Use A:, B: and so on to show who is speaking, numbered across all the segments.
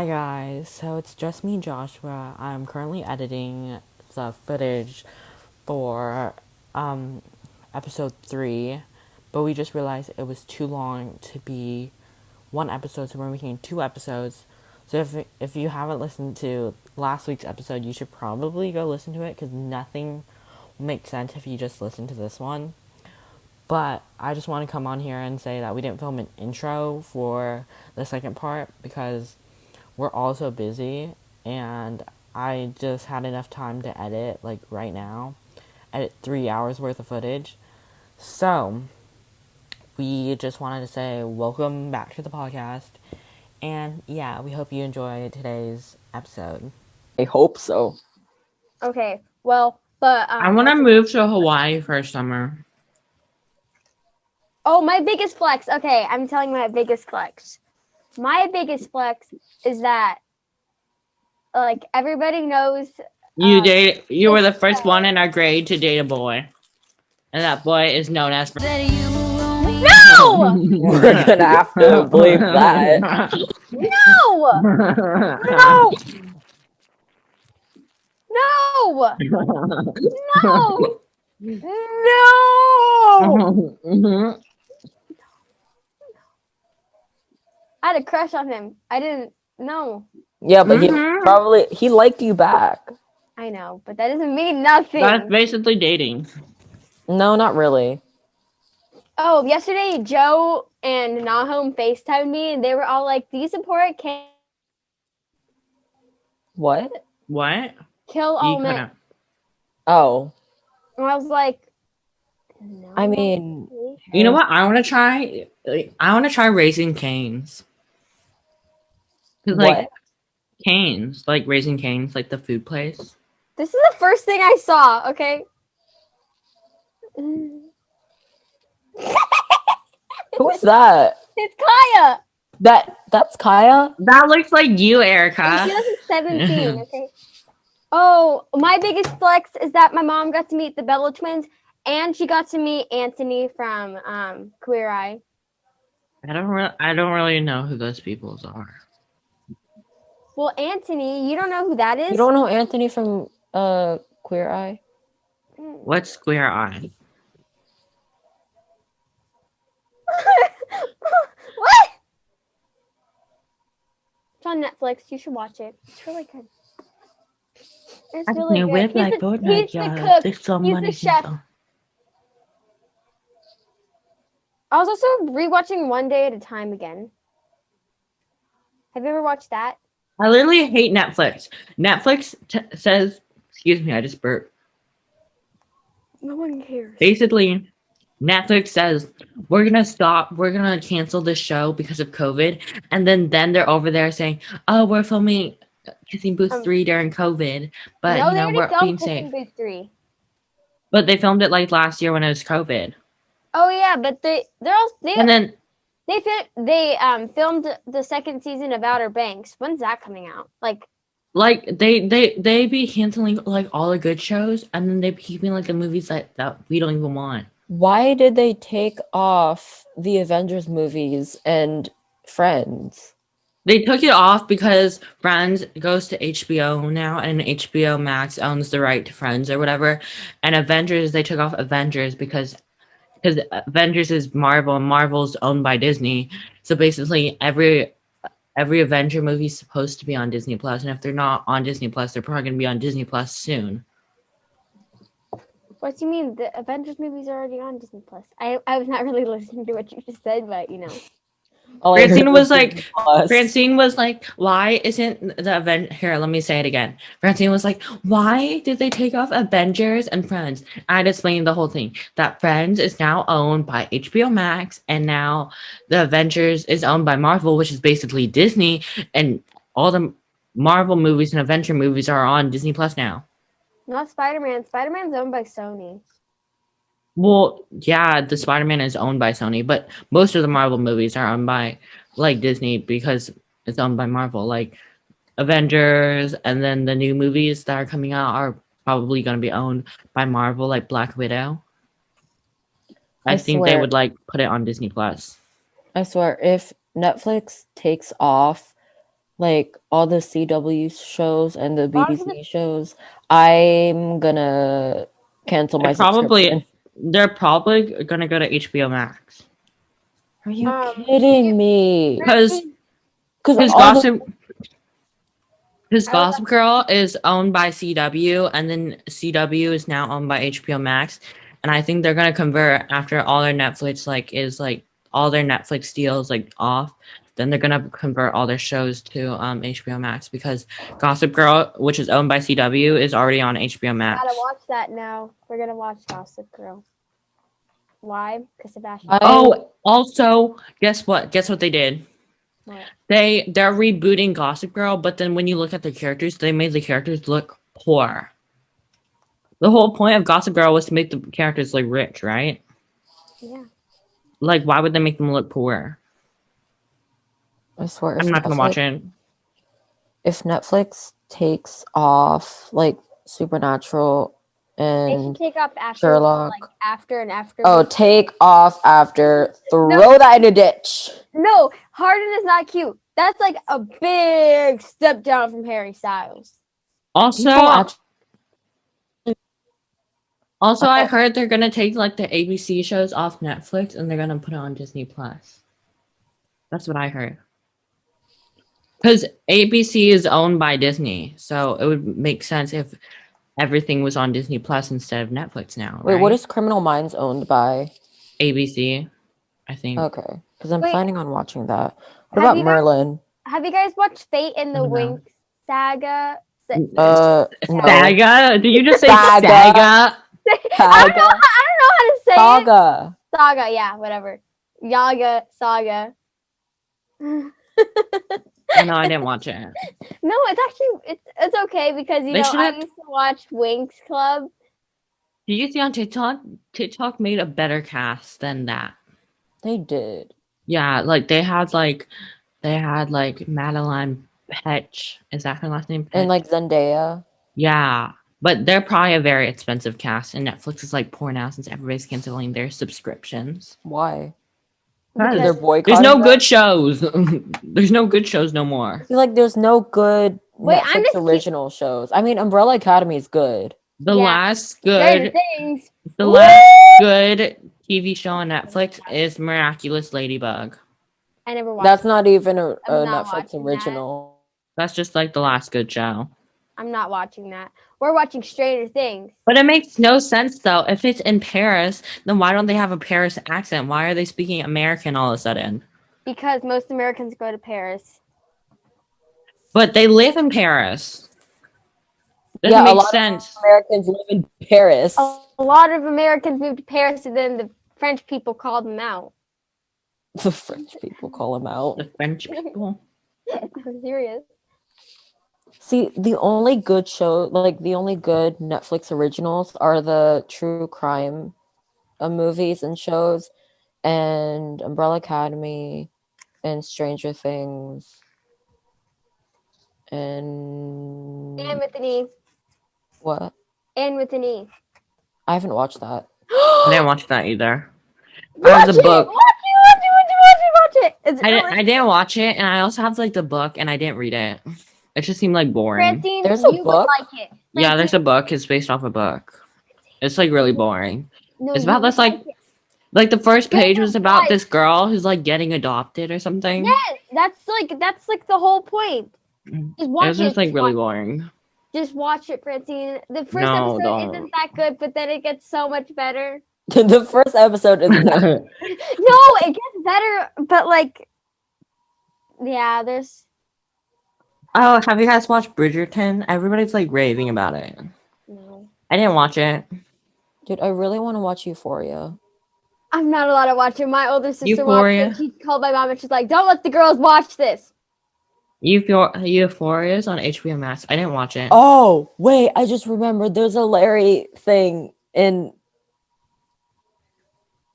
A: Hi guys, so it's just me, Joshua. I'm currently editing the footage for episode 3, but we just realized it was too long to be one episode, so we're making 2 episodes. So if you haven't listened to last week's episode, you should probably go listen to it because nothing will make sense if you just listen to this one. But I just want to come on here and say that we didn't film an intro for the second part because we're all so busy and I just had enough time to edit, like right now, edit 3 hours worth of footage. So, we just wanted to say welcome back to the podcast. And yeah, we hope you enjoy today's episode.
B: I hope so.
C: Okay, well, but
D: I want to move to Hawaii for summer.
C: Oh, my biggest flex. Okay, I'm telling my biggest flex. My biggest flex is that, like, everybody knows.
D: You were the first one in our grade to date a boy, and that boy is known as.
C: No!
B: We're gonna have to believe that.
C: No! No! No! No! No! I had a crush on him. I didn't know.
B: Yeah, but he liked you back.
C: I know, but that doesn't mean nothing.
D: That's basically dating.
B: No, not really.
C: Oh, yesterday Joe and Nahum FaceTimed me, and they were all like, "Do you support
B: What?
C: kill all men?"
B: Oh.
C: And I was like, no.
B: I mean,
D: you know what? I want to try. I want to try Raising Cane's. Like Cane's, like Raising Cane's, like the food place.
C: This is the first thing I saw. Okay.
B: Who is that?
C: It's Kaya.
B: That's Kaya?
D: That looks like you, Erika.
C: She was 17. Okay. Oh, my biggest flex is that my mom got to meet the Bella twins, and she got to meet Anthony from Queer Eye.
D: I don't really know who those people are.
C: Well, Anthony, you don't know who that is?
B: You don't know Anthony from Queer Eye?
D: What's Queer Eye?
C: What? It's on Netflix. You should watch it. It's really good. It's really good. He's the cook. He's the chef. I was also rewatching One Day at a Time again. Have you ever watched that?
D: I literally hate Netflix. Netflix says, excuse me, I just burped.
C: No one cares.
D: Basically, Netflix says, we're going to cancel this show because of COVID. And then they're over there saying, oh, we're filming Kissing Booth 3 during COVID. But,
C: no,
D: we're being safe.
C: Booth 3.
D: But they filmed it like last year when it was COVID.
C: Oh, yeah, but they filmed the second season of Outer Banks. When's that coming out? Like
D: they be canceling like all the good shows, and then they be keeping like the movies that we don't even want.
B: Why did they take off the Avengers movies and Friends?
D: They took it off because Friends goes to HBO now, and HBO Max owns the right to Friends or whatever. And Avengers, they took off Avengers because Avengers is Marvel, and Marvel's owned by Disney. So basically, every Avenger movie is supposed to be on Disney Plus, and if they're not on Disney Plus, they're probably going to be on Disney Plus soon.
C: What do you mean? The Avengers movies are already on Disney Plus. I was not really listening to what you just said, but
D: Francine was like, why isn't the event here? Let me say it again. Francine was like, why did they take off Avengers and Friends? I'd explained the whole thing. That Friends is now owned by HBO Max, and now the Avengers is owned by Marvel, which is basically Disney, and all the Marvel movies and Avenger movies are on Disney Plus now.
C: Not Spider-Man. Spider-Man's owned by Sony.
D: Well, yeah, the Spider-Man is owned by Sony, but most of the Marvel movies are owned by, like, Disney because it's owned by Marvel. Like, Avengers, and then the new movies that are coming out are probably going to be owned by Marvel, like Black Widow. I think they would, put it on Disney Plus.
B: I swear, if Netflix takes off like all the CW shows and the BBC shows, I'm gonna cancel my subscription.
D: They're probably gonna go to HBO Max.
B: Are you kidding me?
D: Because Gossip Girl is owned by CW, and then CW is now owned by HBO Max, and I think they're gonna convert after all their Netflix all their Netflix deals off. Then they're gonna convert all their shows to HBO Max because Gossip Girl, which is owned by CW, is already on HBO Max.
C: Gotta watch that now. We're gonna watch Gossip Girl. Why? Because Sebastian.
D: Oh, also, guess what? Guess what they did?
C: What?
D: They're rebooting Gossip Girl, but then when you look at the characters, they made the characters look poor. The whole point of Gossip Girl was to make the characters look rich, right?
C: Yeah.
D: Like, why would they make them look poor?
B: I swear,
D: I'm not gonna watch it.
B: If Netflix takes off like Supernatural
C: They should
B: and
C: take off after,
B: Sherlock,
C: like after and after.
B: oh, take off after. Throw that in a ditch.
C: No, Harden is not cute. That's like a big step down from Harry Styles.
D: Also, I heard they're gonna take like the ABC shows off Netflix and they're gonna put it on Disney Plus. That's what I heard. Because ABC is owned by Disney, so it would make sense if everything was on Disney Plus instead of Netflix now.
B: Wait,
D: right?
B: what is Criminal Minds owned by?
D: ABC, I think.
B: Okay, because I'm planning on watching that. What
C: Have
B: about
C: you
B: Merlin?
C: Have you guys watched Fate in the Winx saga?
B: No.
D: Saga? Did you just say
B: Saga?
D: Saga?
C: I don't know how to say
B: Saga.
C: it. Saga, yeah, whatever. Yaga, Saga.
D: Oh, no, I didn't watch it.
C: No, it's actually it's okay because I used to watch Winx Club.
D: Did you see on TikTok? TikTok made a better cast than that.
B: They did.
D: Yeah, like they had Madeline Petch. Is that her last name? Petch?
B: And like Zendaya.
D: Yeah, but they're probably a very expensive cast, and Netflix is like poor now since everybody's canceling their subscriptions.
B: Why?
D: Because
B: they're boycotting.
D: There's no good shows. There's no good shows no more.
B: I feel like there's no good Netflix original shows. I mean, Umbrella Academy is good.
D: The last good TV show on Netflix is Miraculous Ladybug.
C: I never watched.
B: That's not even a Netflix original.
D: That's just like the last good show.
C: I'm not watching that. We're watching Stranger Things.
D: But it makes no sense though. If it's in Paris, then why don't they have a Paris accent? Why are they speaking American all of a sudden?
C: Because most Americans go to Paris.
D: But they live in Paris. Doesn't make sense.
B: Of Americans live in Paris.
C: A lot of Americans moved to Paris, and then the French people called them out.
B: The French people call them out.
D: The French people.
C: I'm serious.
B: See, the only good Netflix originals are the true crime movies and shows, and Umbrella Academy, and Stranger Things, and
C: with an E.
B: What?
C: And with an E.
B: I haven't watched that.
D: I didn't watch that either.
C: I have the book. Watch it.
D: I didn't watch it, and I also have like the book, and I didn't read it. It just seemed like boring.
C: Francine, there's a book. Like it.
D: Yeah, there's a book. It's based off a book. It's like really boring. No, it's about this like the first page was about this girl who's like getting adopted or something.
C: Yes, that's like the whole point.
D: Just watch it. It's just like really boring.
C: Just watch it, Francine. The first episode isn't that good, but then it gets so much better.
B: The first episode isn't that good.
C: No, it gets better, but like, yeah, there's.
D: Oh, have you guys watched Bridgerton? Everybody's like raving about it.
C: No.
D: I didn't watch it.
B: Dude, I really want to watch Euphoria.
C: I'm not allowed to watch it. My older sister watched it. She called my mom and she's like, "Don't let the girls watch this."
D: Euphoria is on HBO Max. I didn't watch it.
B: Oh, wait, I just remembered there's a Larry thing in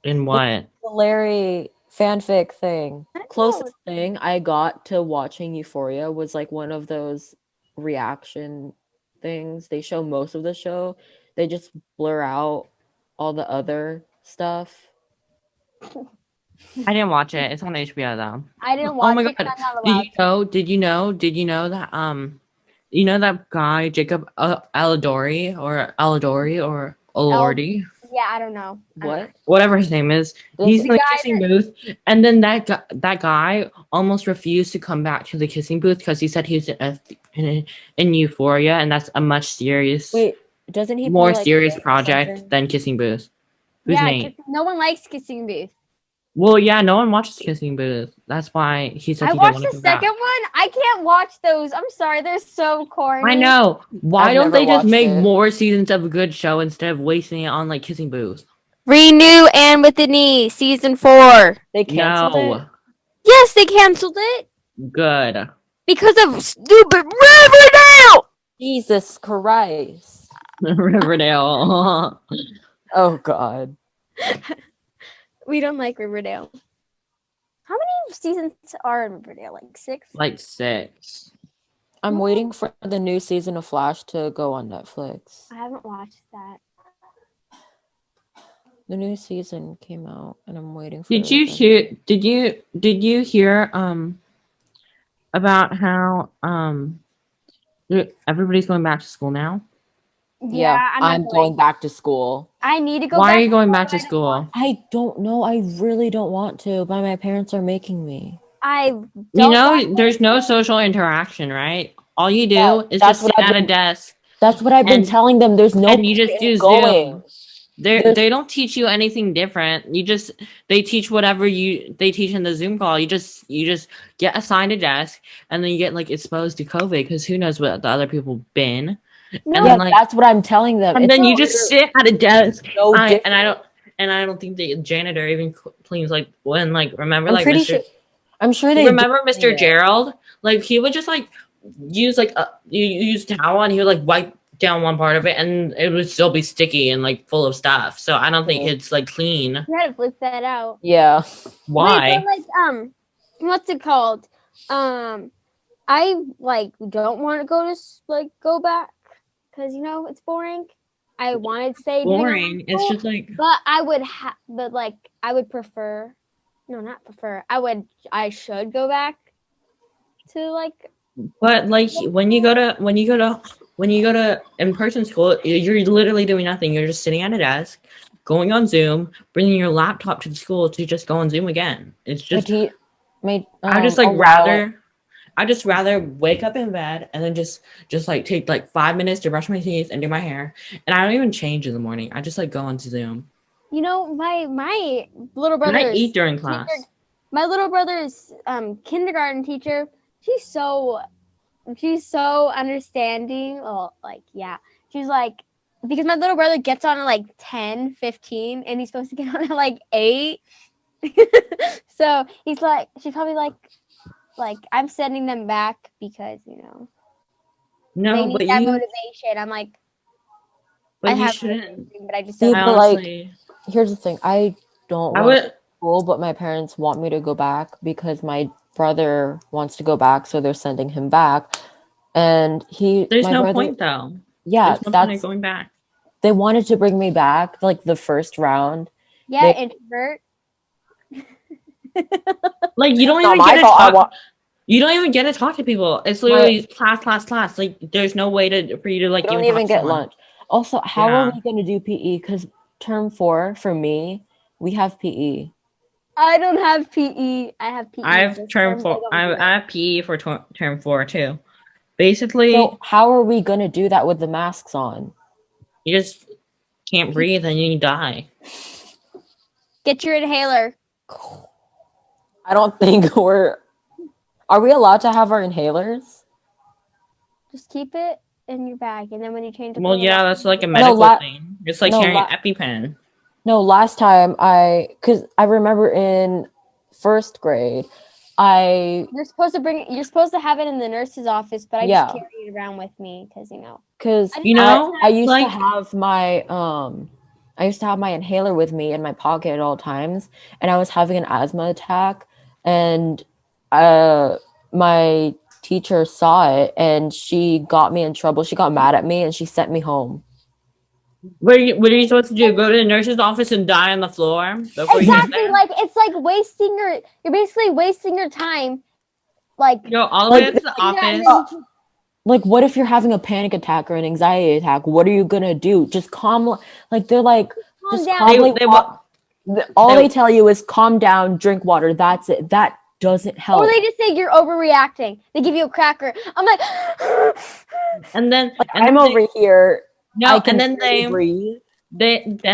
D: what?
B: The Larry fanfic thing. Closest thing I got to watching Euphoria was like one of those reaction things. They show most of the show. They just blur out all the other stuff
D: I didn't watch it. It's on HBO though.
C: I didn't
D: Oh
C: watch
D: my
C: it 'cause
D: god!
C: I'm not allowed to.
D: Did you know that you know that guy Jacob Aladori or
C: Oh,
D: Alordi,
C: yeah, I don't know.
B: What?
D: whatever his name is.
B: This
D: He's in
C: The
D: the
C: guy
D: kissing booth, and then that guy almost refused to come back to the kissing booth because he said he was in Euphoria, and that's a much
B: Wait, doesn't he play
D: more
B: like
D: serious
B: Rick or
D: project
B: something?
D: than kissing booth. Who's
C: Yeah, 'cause
D: Nate?
C: no one likes kissing booth.
D: Well, yeah, no one watches kissing booth. That's why he said
C: I
D: he didn't
C: watched
D: want to
C: the
D: come
C: second
D: back.
C: one. I can't watch those. I'm sorry, they're so corny.
D: I know. Why
B: I've
D: don't
B: never
D: they just
B: watched
D: make
B: it.
D: more seasons of a good show instead of wasting it on like kissing booth?
C: Renew Anne with an E, season 4.
B: They canceled it?
D: No.
C: Yes, they canceled it
D: Good.
C: because of stupid Riverdale.
B: Jesus Christ.
D: Riverdale.
B: Oh God.
C: We don't like Riverdale. How many seasons are in Riverdale? Like 6?
D: Like 6.
B: I'm waiting for the new season of Flash to go on Netflix.
C: I haven't watched that.
B: The new season came out and I'm waiting for
D: Did you
B: them.
D: hear hear about how everybody's going back to school now?
C: Yeah,
B: I'm going back to school.
C: I need to go
D: Why
C: back
D: are you going
C: school,
D: back
C: but
D: to school?
B: I don't know. I really don't want to, but my parents are making me.
C: I
D: You
C: don't
D: know,
C: want
D: there's no social interaction, right? All you do
B: Yeah,
D: is
B: that's
D: just
B: what
D: sit
B: I've
D: at a
B: been-
D: desk
B: That's what I've been
D: and
B: telling them. There's no
D: and you just
B: point
D: do
B: in
D: Zoom.
B: going.
D: They don't teach you anything different. They teach whatever they teach in the Zoom call. You just get assigned a desk and then you get like exposed to COVID because who knows what the other people been.
C: No,
D: And
B: Yeah,
D: then like
B: that's what I'm telling them.
D: and
B: It's
D: then you just sit at a desk.
B: no
D: I
B: different.
D: and I don't think the janitor even cleans like when like remember
B: I'm
D: like
B: pretty
D: Mr.
B: sure. I'm sure they
D: Remember
B: do.
D: Mr. Gerald? Like he would just like use like you use towel and he would like wipe down one part of it and it would still be sticky and like full of stuff. So I don't think
B: Yeah.
D: it's like clean.
C: you had to flip that out.
B: Yeah.
D: Why?
C: Wait, but like what's it called? I like don't want to go back because it's boring. I wanted to say
D: Boring. It's just like
C: but I would prefer. No, not prefer. I should go back to like.
D: but like when you go to in-person school, you're literally doing nothing. You're just sitting at a desk, going on Zoom, bringing your laptop to the school to just go on Zoom again. It's just I just like I just rather wake up in bed and then just like take like 5 minutes to brush my teeth and do my hair. And I don't even change in the morning. I just like go on Zoom.
C: My little
D: And I
C: brother's
D: eat during class.
C: my little brother's kindergarten teacher, she's so understanding. Well, like, yeah. She's like, because my little brother gets on at like 10, 15, and he's supposed to get on at like 8. So she's probably like I'm sending them back because, they
D: No,
C: need
D: but
C: that
D: you
C: motivation. I'm like,
D: but
C: I
D: you
C: have
D: shouldn't.
C: motivation, but I just
B: See,
C: don't.
B: but like,
D: Honestly,
B: here's the thing. I don't
D: I
B: want to
D: would
B: school, but my parents want me to go back because my brother wants to go back, so they're sending him back. And
D: there's
B: my
D: no
B: brother,
D: point though.
B: yeah,
D: There's no point in going back.
B: they wanted to bring me back like the first round.
C: Yeah,
B: They-
C: introvert.
D: Like you don't
B: Not
D: even
B: my
D: get to
B: fault.
D: talk. You don't even get to talk to people. It's literally class. Like there's no way for you to like
B: We don't
D: even
B: even
D: talk to
B: get
D: someone.
B: lunch. Also, how
D: Yeah.
B: are we going to do PE? Because term 4 for me, we have PE.
C: I don't have PE. I have PE.
D: I have
C: this
D: term
C: term,
D: 4.
C: I don't do
D: I
C: it.
D: have PE for term 4 too. Basically,
B: So how are we going to do that with the masks on?
D: you just can't breathe and you die.
C: Get your inhaler.
B: I don't think Are we allowed to have our inhalers?
C: Just keep it in your bag, and then when you change the
D: Well,
C: clothes,
D: yeah, that's like a medical thing. It's like carrying an EpiPen.
B: No, last time because I remember in first grade,
C: you're supposed to have it in the nurse's office, but I just carry it around with me because
B: because I used to have my inhaler with me in my pocket at all times, and I was having an asthma attack, and my teacher saw it and she got me in trouble. She got mad at me and she sent me home.
D: What are you supposed to do? Go to the nurse's office and die on the floor before you get
C: Exactly,
D: there?
C: like it's like you're basically wasting your time. Like
D: Go all the way
B: Like,
D: up to the
C: yeah, and
D: office.
C: then you
B: like what if you're having a panic attack or an anxiety attack? What are you gonna do? Just calm, like they're like,
C: calm
B: just
C: down.
B: calmly
D: They
B: walk. All
D: they-
B: they tell you is calm down, drink water. That's it. That doesn't
C: Or
B: help.
C: they just say you're overreacting. They give you a cracker. I'm like,
D: and then
B: Like,
D: and
B: I'm
D: then
B: over here.
D: no,
B: I can
D: and then
B: barely breathe.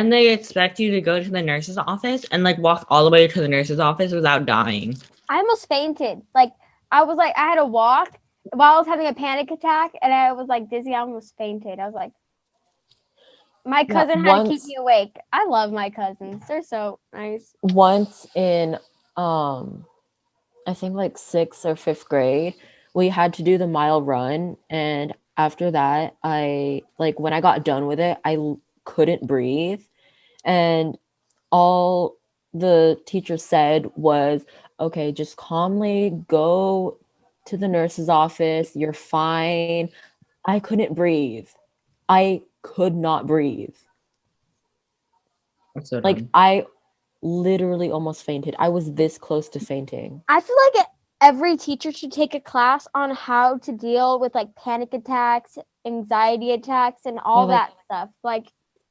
D: they expect you to go to the nurse's office and like walk all the way to the nurse's office without dying.
C: I almost fainted. Like I was like, I had to walk while I was having a panic attack, and I was like dizzy. I almost fainted. I was like, my cousin had to keep me awake. I love my cousins. They're so nice.
B: Once in I think like 6th or 5th grade, we had to do the mile run, and after that, I like when I got done with it, couldn't breathe, and all the teacher said was, "Okay, just calmly go to the nurse's office. You're fine." I couldn't breathe. I could not breathe.
D: That's so
B: Like
D: dumb.
B: I literally almost fainted. I was this close to fainting.
C: I feel like every teacher should take a class on how to deal with like panic attacks, anxiety attacks, and all
B: like-
C: that stuff. Like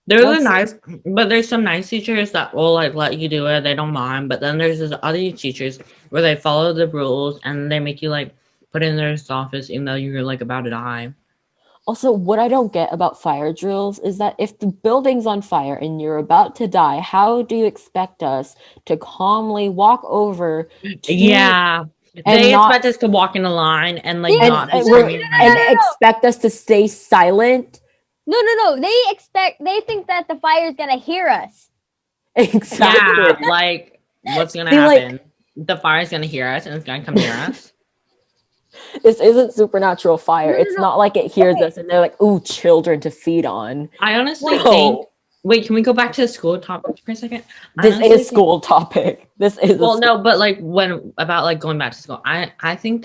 D: There's
B: Once-
D: a nice, but there's some nice teachers that will like let you do it. They don't mind. But then there's this other teachers where they follow the rules and they make you like put in their office even though you're like about to die.
B: Also, what I don't get about fire drills is that if the building's on fire and you're about to die, how do you expect us to calmly walk over to
D: Yeah,
B: and
D: they
B: not-
D: expect us to walk in a line and like
C: Yeah,
D: not be
B: and, we're-
D: screaming.
B: and expect us to stay silent?
C: no. They think that the fire is gonna hear us.
B: Exactly.
D: Yeah, like what's gonna
B: They, like-
D: happen? The fire's gonna hear us and it's gonna come near us.
B: This isn't supernatural fire.
C: No,
B: It's not like it hears us and they're like, "Ooh, children to feed on."
D: I honestly
B: Whoa.
D: think. Wait, can we go back to the school topic for a second? I
B: This
D: honestly
B: is school topic. This is
D: Well, no, but like when about like going back to school, I think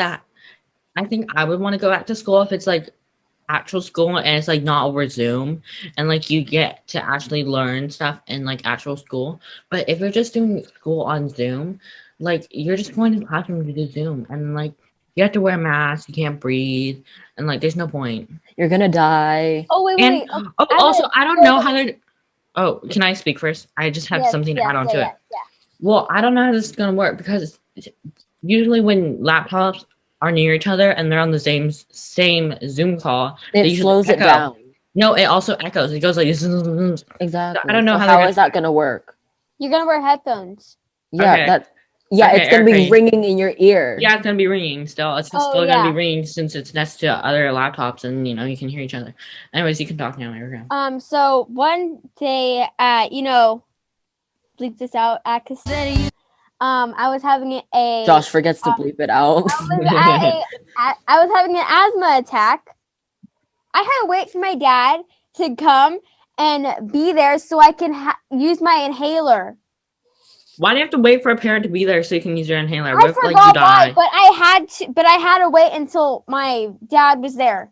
D: I would want to go back to school if it's like actual school and it's like not over Zoom and like you get to actually learn stuff in like actual school. But if you're just doing school on Zoom, like you're just going to the classroom to do Zoom and like you have to wear a mask, you can't breathe, and like there's no point.
B: You're gonna die.
C: Oh wait.
D: And also I don't know how to. Oh, can I speak first? I just have something to add on to it.
C: Yeah.
D: Well, I don't know how this is gonna work because usually when laptops are near each other and they're on the same Zoom call, they
B: It
D: usually
B: slows it
D: echo.
B: down.
D: No, it also echoes. It goes like zzz.
B: Exactly.
D: I don't know
B: So
D: how they're
B: how
D: gonna-
B: is that gonna work?
C: You're gonna wear headphones.
B: Yeah,
D: Okay.
B: yeah,
D: Okay,
B: it's gonna be
D: Erika.
B: ringing in your ear.
D: Yeah, it's gonna be ringing still. It's
C: Oh,
D: still gonna
C: yeah.
D: be ringing since it's next to other laptops and you know you can hear each other. Anyways, you can talk now, Erika.
C: So one day bleep this out at Cassette. I was having a
B: Josh forgets to bleep it out.
C: I was having an asthma attack. I had to wait for my dad to come and be there so I can use my inhaler.
D: Why do you have to wait for a parent to be there so you can use your inhaler?
C: I
D: What if like you
C: forgot
D: die?
C: why, but I had to wait until my dad was there.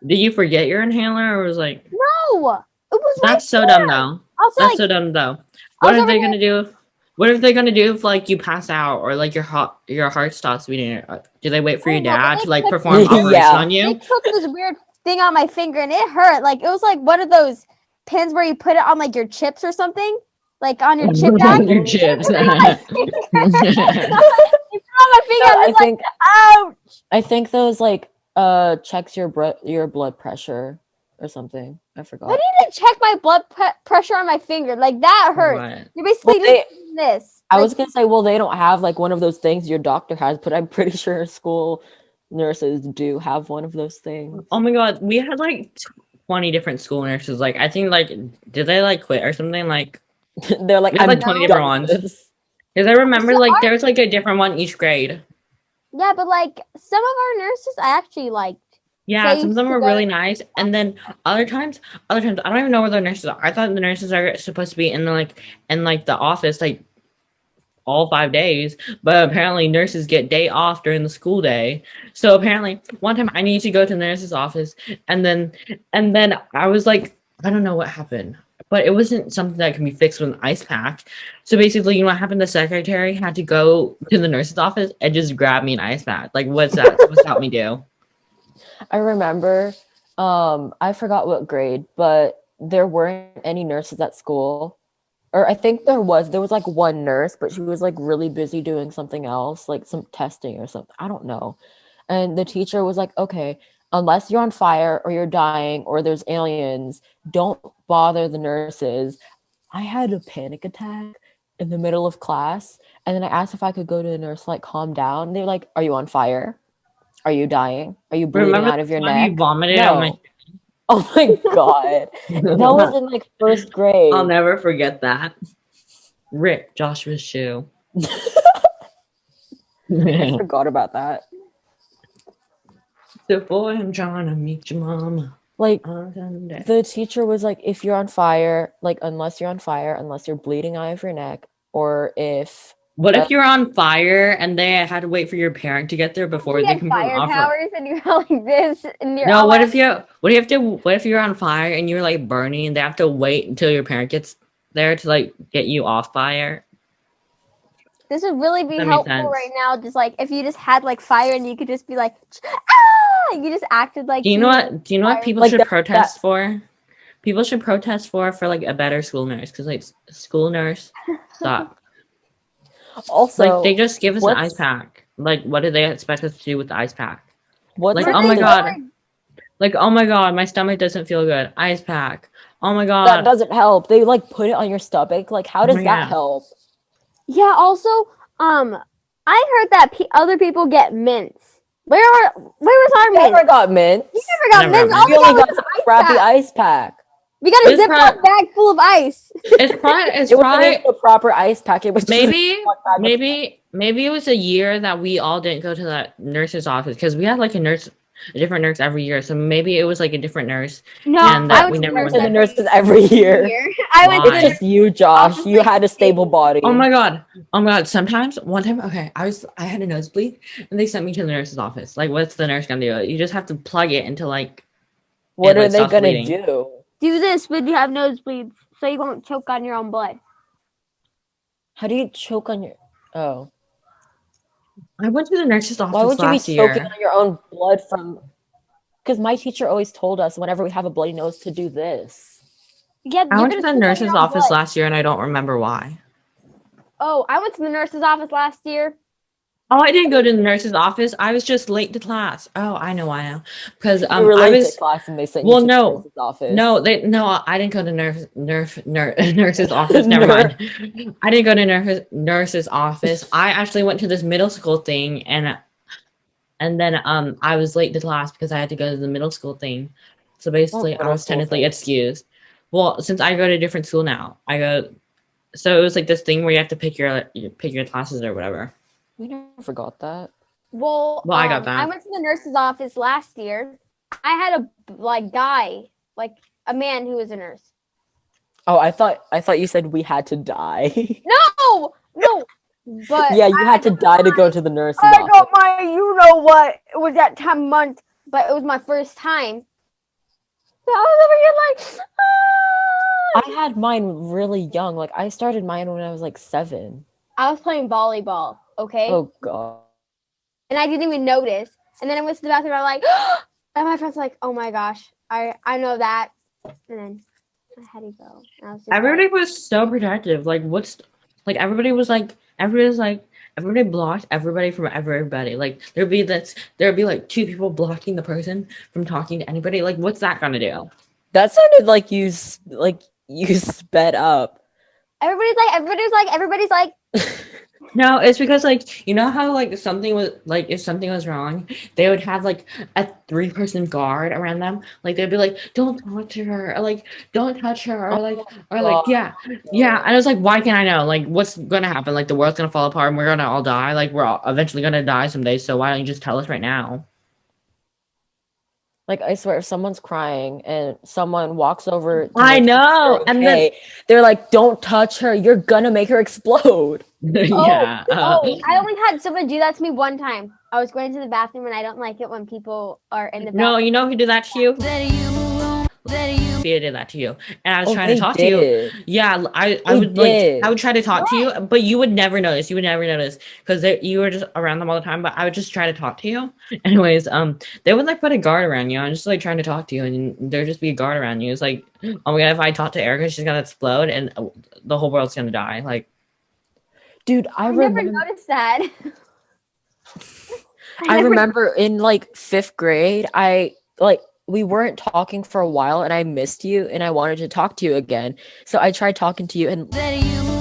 D: Did you forget your inhaler or was like
C: No, it was right
D: that's so
C: there.
D: dumb though?
C: Also,
D: That's
C: like,
D: so dumb though. What
C: also
D: are they
C: when
D: gonna do? What are they gonna do if like you pass out or like your heart stops beating? Do they wait for your
C: Oh, no, but
D: dad
C: they
D: to like
C: took-
D: perform
B: Yeah.
D: operation on
C: they
D: you?
C: took this weird thing on my finger and it hurt. Like it was like one of those pins where you put it on like your chips or something, like on your chip bag.
D: Your chips.
C: They put it on my finger.
B: No,
C: I was like, ouch.
B: I think those like checks your blood pressure or something. I forgot.
C: I need to check my blood pressure on my finger. Like that hurt.
D: What?
C: You're basically
B: Well,
C: just doing this.
B: I
C: Like,
B: was gonna say, well, they don't have like one of those things your doctor has, but I'm pretty sure school nurses do have one of those things.
D: Oh my god, we had like 20 different school nurses. Like I think like did they like quit or something? Like
B: They're like,
D: We have,
B: I'm
D: like, 20
B: done
D: different
B: with
D: ones.
B: this.
D: because I remember
C: So
D: like there was like a different one each grade.
C: yeah, but like some of our nurses I actually liked.
D: Yeah,
C: They
D: some of them
C: used to
D: were
C: go-
D: really nice, and then other times, I don't even know where the nurses are. I thought the nurses are supposed to be in the office like all 5 days, but apparently nurses get day off during the school day. So apparently, one time I need to go to the nurse's office, and then I was like I don't know what happened, but it wasn't something that can be fixed with an ice pack. So basically, you know what happened? The secretary had to go to the nurse's office and just grab me an ice pack. Like, what's that supposed to help me do?
B: I remember, I forgot what grade, but there weren't any nurses at school. Or I think there was like one nurse, but she was like really busy doing something else, like some testing or something. I don't know. And the teacher was like, okay, unless you're on fire or you're dying or there's aliens, don't bother the nurses. I had a panic attack in the middle of class. And then I asked if I could go to the nurse, like, calm down. They're like, are you on fire? Are you dying? Are you bleeding
D: Remember
B: out of your
D: the time
B: neck?
D: you vomited
B: No.
D: on my
B: Oh my God. That was in like first grade.
D: I'll never forget that. Rip Joshua's shoe.
B: I forgot about that.
D: The boy, I'm trying to meet your mama.
B: Like, the teacher was like, if you're on fire, like, unless you're on fire, unless you're bleeding out of your neck, or if...
D: What if you're on fire and they had to wait for your parent to get there before they can
C: fire powers and you're like this and you're
D: no, what if you're on fire and you're like burning and they have to wait until your parent gets there to like get you off fire?
C: This would really be helpful right now. Just like if you just had like fire and you could just be like, ah! You just acted like.
D: Do you know what people like should protest for? People should protest for like a better school nurse, because like school nurse suck.
B: Also,
D: like they just give us an ice pack. Like, what do they expect us to do with the ice pack?
B: What?
D: Like, oh my god. Like, oh my god, my stomach doesn't feel good. Ice pack. Oh my god.
B: That doesn't help. They like put it on your stomach. Like, how does that help?
C: Yeah. Also, I heard that other people get mints. Where was our mint?
B: Never got mints.
C: You never got mints.
B: All we only got a crappy ice pack.
C: We got a Ziploc bag full of ice.
D: It's probably
B: a proper ice pack. It was
D: maybe it was a year that we all didn't go to that nurse's office, because we had like a different nurse every year. So maybe it was like a different nurse.
C: No,
D: and that we
B: never
D: went
B: to the nurses every year.
C: I went.
B: It's just you, Josh. You had a stable body.
D: Oh my god. Sometimes one time, okay, I had a nosebleed and they sent me to the nurse's office. Like, what's the nurse gonna do? You just have to plug it into like.
B: What are they gonna do?
C: Do this when you have nosebleeds, so you won't choke on your own blood.
B: How do you choke on your? Oh.
D: I went to the nurse's office.
B: Why would you be choking on your own blood from? Because my teacher always told us whenever we have a bloody nose to do this.
C: Yeah,
D: I went to the nurse's office last year and I don't remember why.
C: Oh, I went to the nurse's office last year.
D: Oh, I didn't go to the nurse's office. I was just late to class. Oh, I know why now. Because
B: you were late to class and they sent you to the nurse's office.
D: No, I didn't go to nurse's office. Never mind. I didn't go to nurse's office. I actually went to this middle school thing, and then I was late to class because I had to go to the middle school thing. So basically, I was technically excused. Well, since I go to a different school now, so it was like this thing where you have to pick your classes or whatever.
B: We never forgot that.
C: Well,
D: I got that.
C: I went to the nurse's office last year. I had a man who was a nurse.
B: Oh, I thought you said we had to die.
C: No. But
B: yeah, you had to die to go to the nurse's office.
C: I got my, you know what? It was that time month, but it was my first time. So I was over here like, ah!
B: I had mine really young. Like, I started mine when I was like 7.
C: I was playing volleyball, okay?
B: Oh, God.
C: And I didn't even notice. And then I went to the bathroom and I'm like, and my friend's like, oh my gosh, I know that. And then I had to go.
D: Everybody was so protective. Like, everybody blocked everybody from everybody. Like, there'd be like 2 people blocking the person from talking to anybody. Like, what's that gonna do?
B: That sounded like you sped up.
C: Everybody's like.
D: No, it's because like, you know how like if something was wrong, they would have like a 3-person guard around them. Like they'd be like, don't touch her, or like don't touch her, or like yeah. And I was like, why can't I know? Like, what's gonna happen? Like the world's gonna fall apart and we're gonna all die. Like we're all eventually gonna die someday. So why don't you just tell us right now?
B: Like, I swear, if someone's crying and someone walks over,
D: I know, and then
B: they're like, "Don't touch her! You're gonna make her explode."
D: Yeah.
C: I only had someone do that to me one time. I was going to the bathroom, and I don't like it when people are in the bathroom.
D: No, you know who did that to you? They did that to you, and I was trying to
B: they
D: talk to you.
B: did.
D: Yeah, I
B: They
D: would like
B: did.
D: I would try to talk to you, but you would never notice. You would never notice because you were just around them all the time. But I would just try to talk to you. Anyways, they would like put a guard around you. I'm just like trying to talk to you, and there'd just be a guard around you. It's like, oh my god, if I talk to Erika, she's gonna explode, and the whole world's gonna die. Like,
B: Dude,
C: I never noticed that.
B: I remember in like 5th grade, we weren't talking for a while and I missed you and I wanted to talk to you again. So I tried talking to you and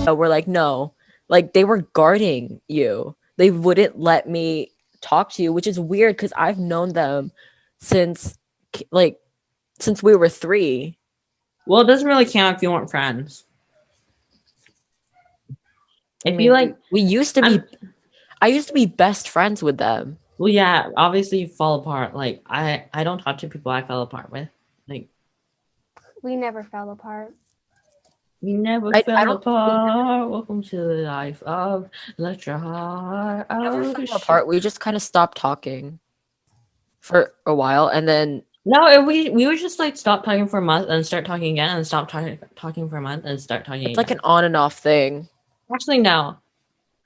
B: we're like, no, like they were guarding you. They wouldn't let me talk to you, which is weird because I've known them since we were 3.
D: well, it doesn't really count if you weren't friends. If you like,
B: we used to be, I used to be best friends with them.
D: Well, yeah, obviously you fall apart. Like I don't talk to people I fell apart with. Like
C: we never fell apart.
D: We never fell apart. Welcome to the life of Let Your Heart.
B: Never fell apart. We just kind of stopped talking for a while, and then
D: we would just like stop talking for a month and start talking again, and stop talking for a month and start talking.
B: It's like an on and off thing.
D: Actually, no.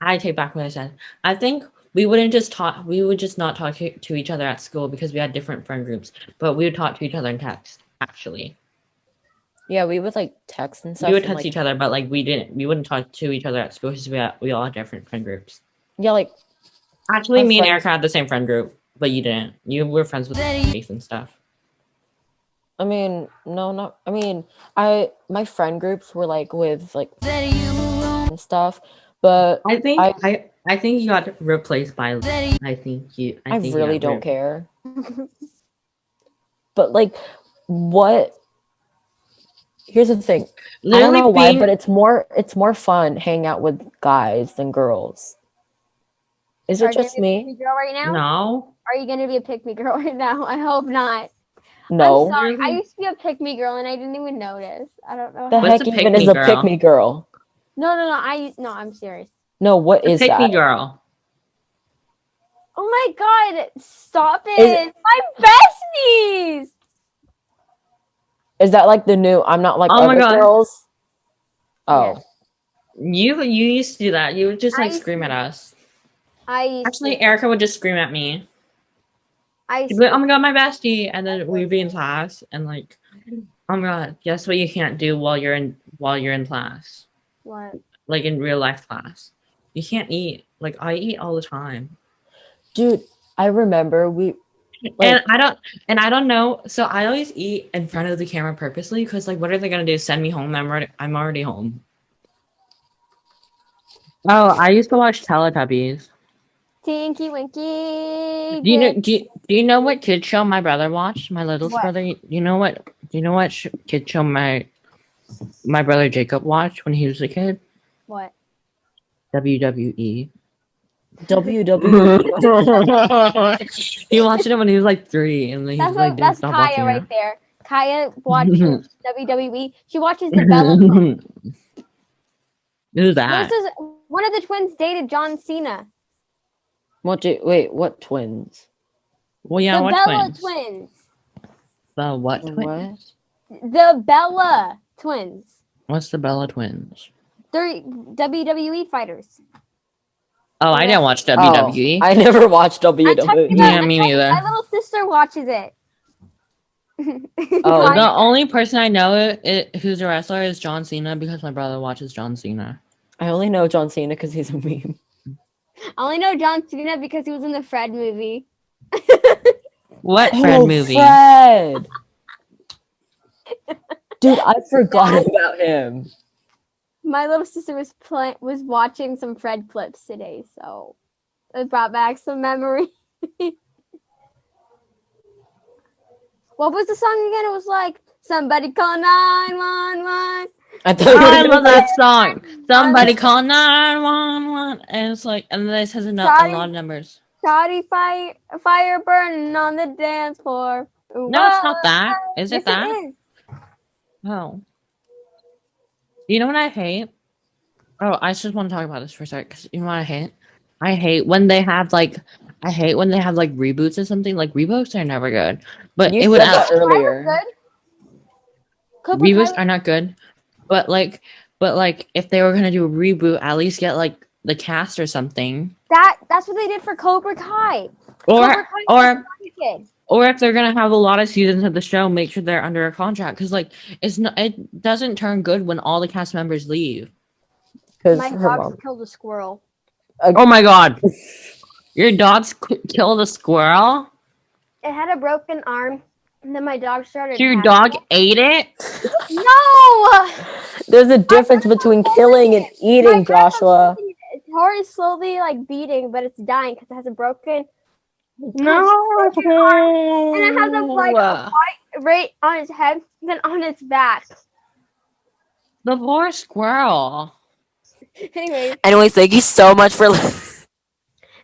D: I take back what I said. I think we wouldn't just talk. We would just not talk to each other at school because we had different friend groups. But we would talk to each other in text. Actually.
B: Yeah, we would like text and stuff.
D: We would text each other, but like we wouldn't talk to each other at school because we all had different friend groups.
B: Yeah, like
D: actually, me and Erika had the same friend group, but you didn't. You were friends with Faith and stuff.
B: I mean, no. I mean, my friend groups were like with like and stuff, but
D: I think you got replaced by. I
B: really don't care. But like, what? Here's the thing. I don't know why, but it's more fun hanging out with guys than girls. Is it just me?
C: Girl right now?
D: No.
C: Are you gonna be a pick me girl right now? I hope not.
B: No.
C: I'm sorry. I used to be a pick me girl and I didn't even notice. I don't know.
B: The heck even is a pick me girl?
C: No. I'm serious.
B: No, what is that?
D: Pick me girl.
C: Oh my god! Stop it! My besties.
B: Is that like the new I'm not like other girls? Oh.
C: Yes.
D: You used to do that. You would just like scream at us. Actually, Erika would just scream at me. She'd be like, oh my god, my bestie, and then we'd be in class and like, oh my god, guess what you can't do while you're in class?
C: What?
D: Like in real life class, you can't eat. Like I eat all the time.
B: Dude, I remember
D: and I don't know. So I always eat in front of the camera purposely because like, what are they gonna do? Send me home? I'm already home. Oh, I used to watch Teletubbies.
C: Tinky Winky.
D: Do you know what kid show my brother watched? My little brother. You know what kid show my brother Jacob watched when he was a kid?
C: What?
D: WWE.
B: WWE.
D: He watched it when he was like 3, and then he's like,
C: "That's Kaya right there." Kaya watches WWE. She watches the Bella.
D: Who's that?
C: One of the twins dated John Cena.
B: Wait, what twins?
D: Well, yeah,
C: what Bella twins?
D: The what twins?
C: The Bella twins.
D: What's the Bella twins?
C: They're WWE fighters.
D: Oh, I didn't watch WWE.
B: I never watched WWE.
D: Yeah, me neither.
C: My little sister watches it.
D: The only person I know who's a wrestler is John Cena because my brother watches John Cena.
B: I only know John Cena because he's a meme.
C: I only know John Cena because he was in the Fred movie.
D: What Fred movie?
B: Fred! Dude, I forgot about him.
C: My little sister was watching some Fred clips today, so it brought back some memory. What was the song again? It was like, somebody call 911.
D: I love that song. Somebody call 911. And it's like, and then it has a lot of numbers.
C: Shawty fire burning on the dance floor.
D: No, it's not that. Is it that? It is. Oh. You know what I hate? Oh, I just want to talk about this for a sec because you know what I hate? I hate when they have like reboots or something. Like reboots are never good. But
B: you said that earlier.
C: Cobra Kai
D: reboots are not good, but like if they were gonna do a reboot, at least get like the cast or something.
C: that's what they did for Cobra Kai. Cobra Kai
D: Or
C: kid.
D: or if they're gonna have a lot of seasons of the show, make sure they're under a contract because like it doesn't turn good when all the cast members leave.
B: Because
C: My
B: her
C: dog
B: mom.
C: killed a squirrel.
D: Oh my god, your dogs killed a squirrel.
C: It had a broken arm, and then my dog started.
D: Your dog ate it.
C: No.
B: There's a difference between killing and eating, Joshua.
C: Tori is slowly like beating, but it's dying because it has a broken.
D: No.
C: And it has a white right on its head, then on its back.
D: The poor squirrel.
C: Anyways,
A: thank you so much for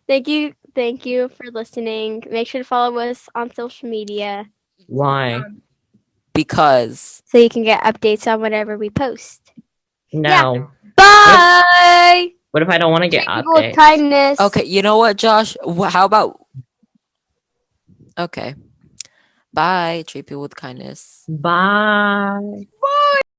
C: thank you for listening. Make sure to follow us on social media
D: Why?
A: because
C: so you can get updates on whatever we post.
D: No.
C: Bye.
D: What if I don't want to get
C: People with
D: updates?
C: kindness.
A: okay, you know what, Josh? How about okay. Bye. Treat people with kindness.
D: Bye.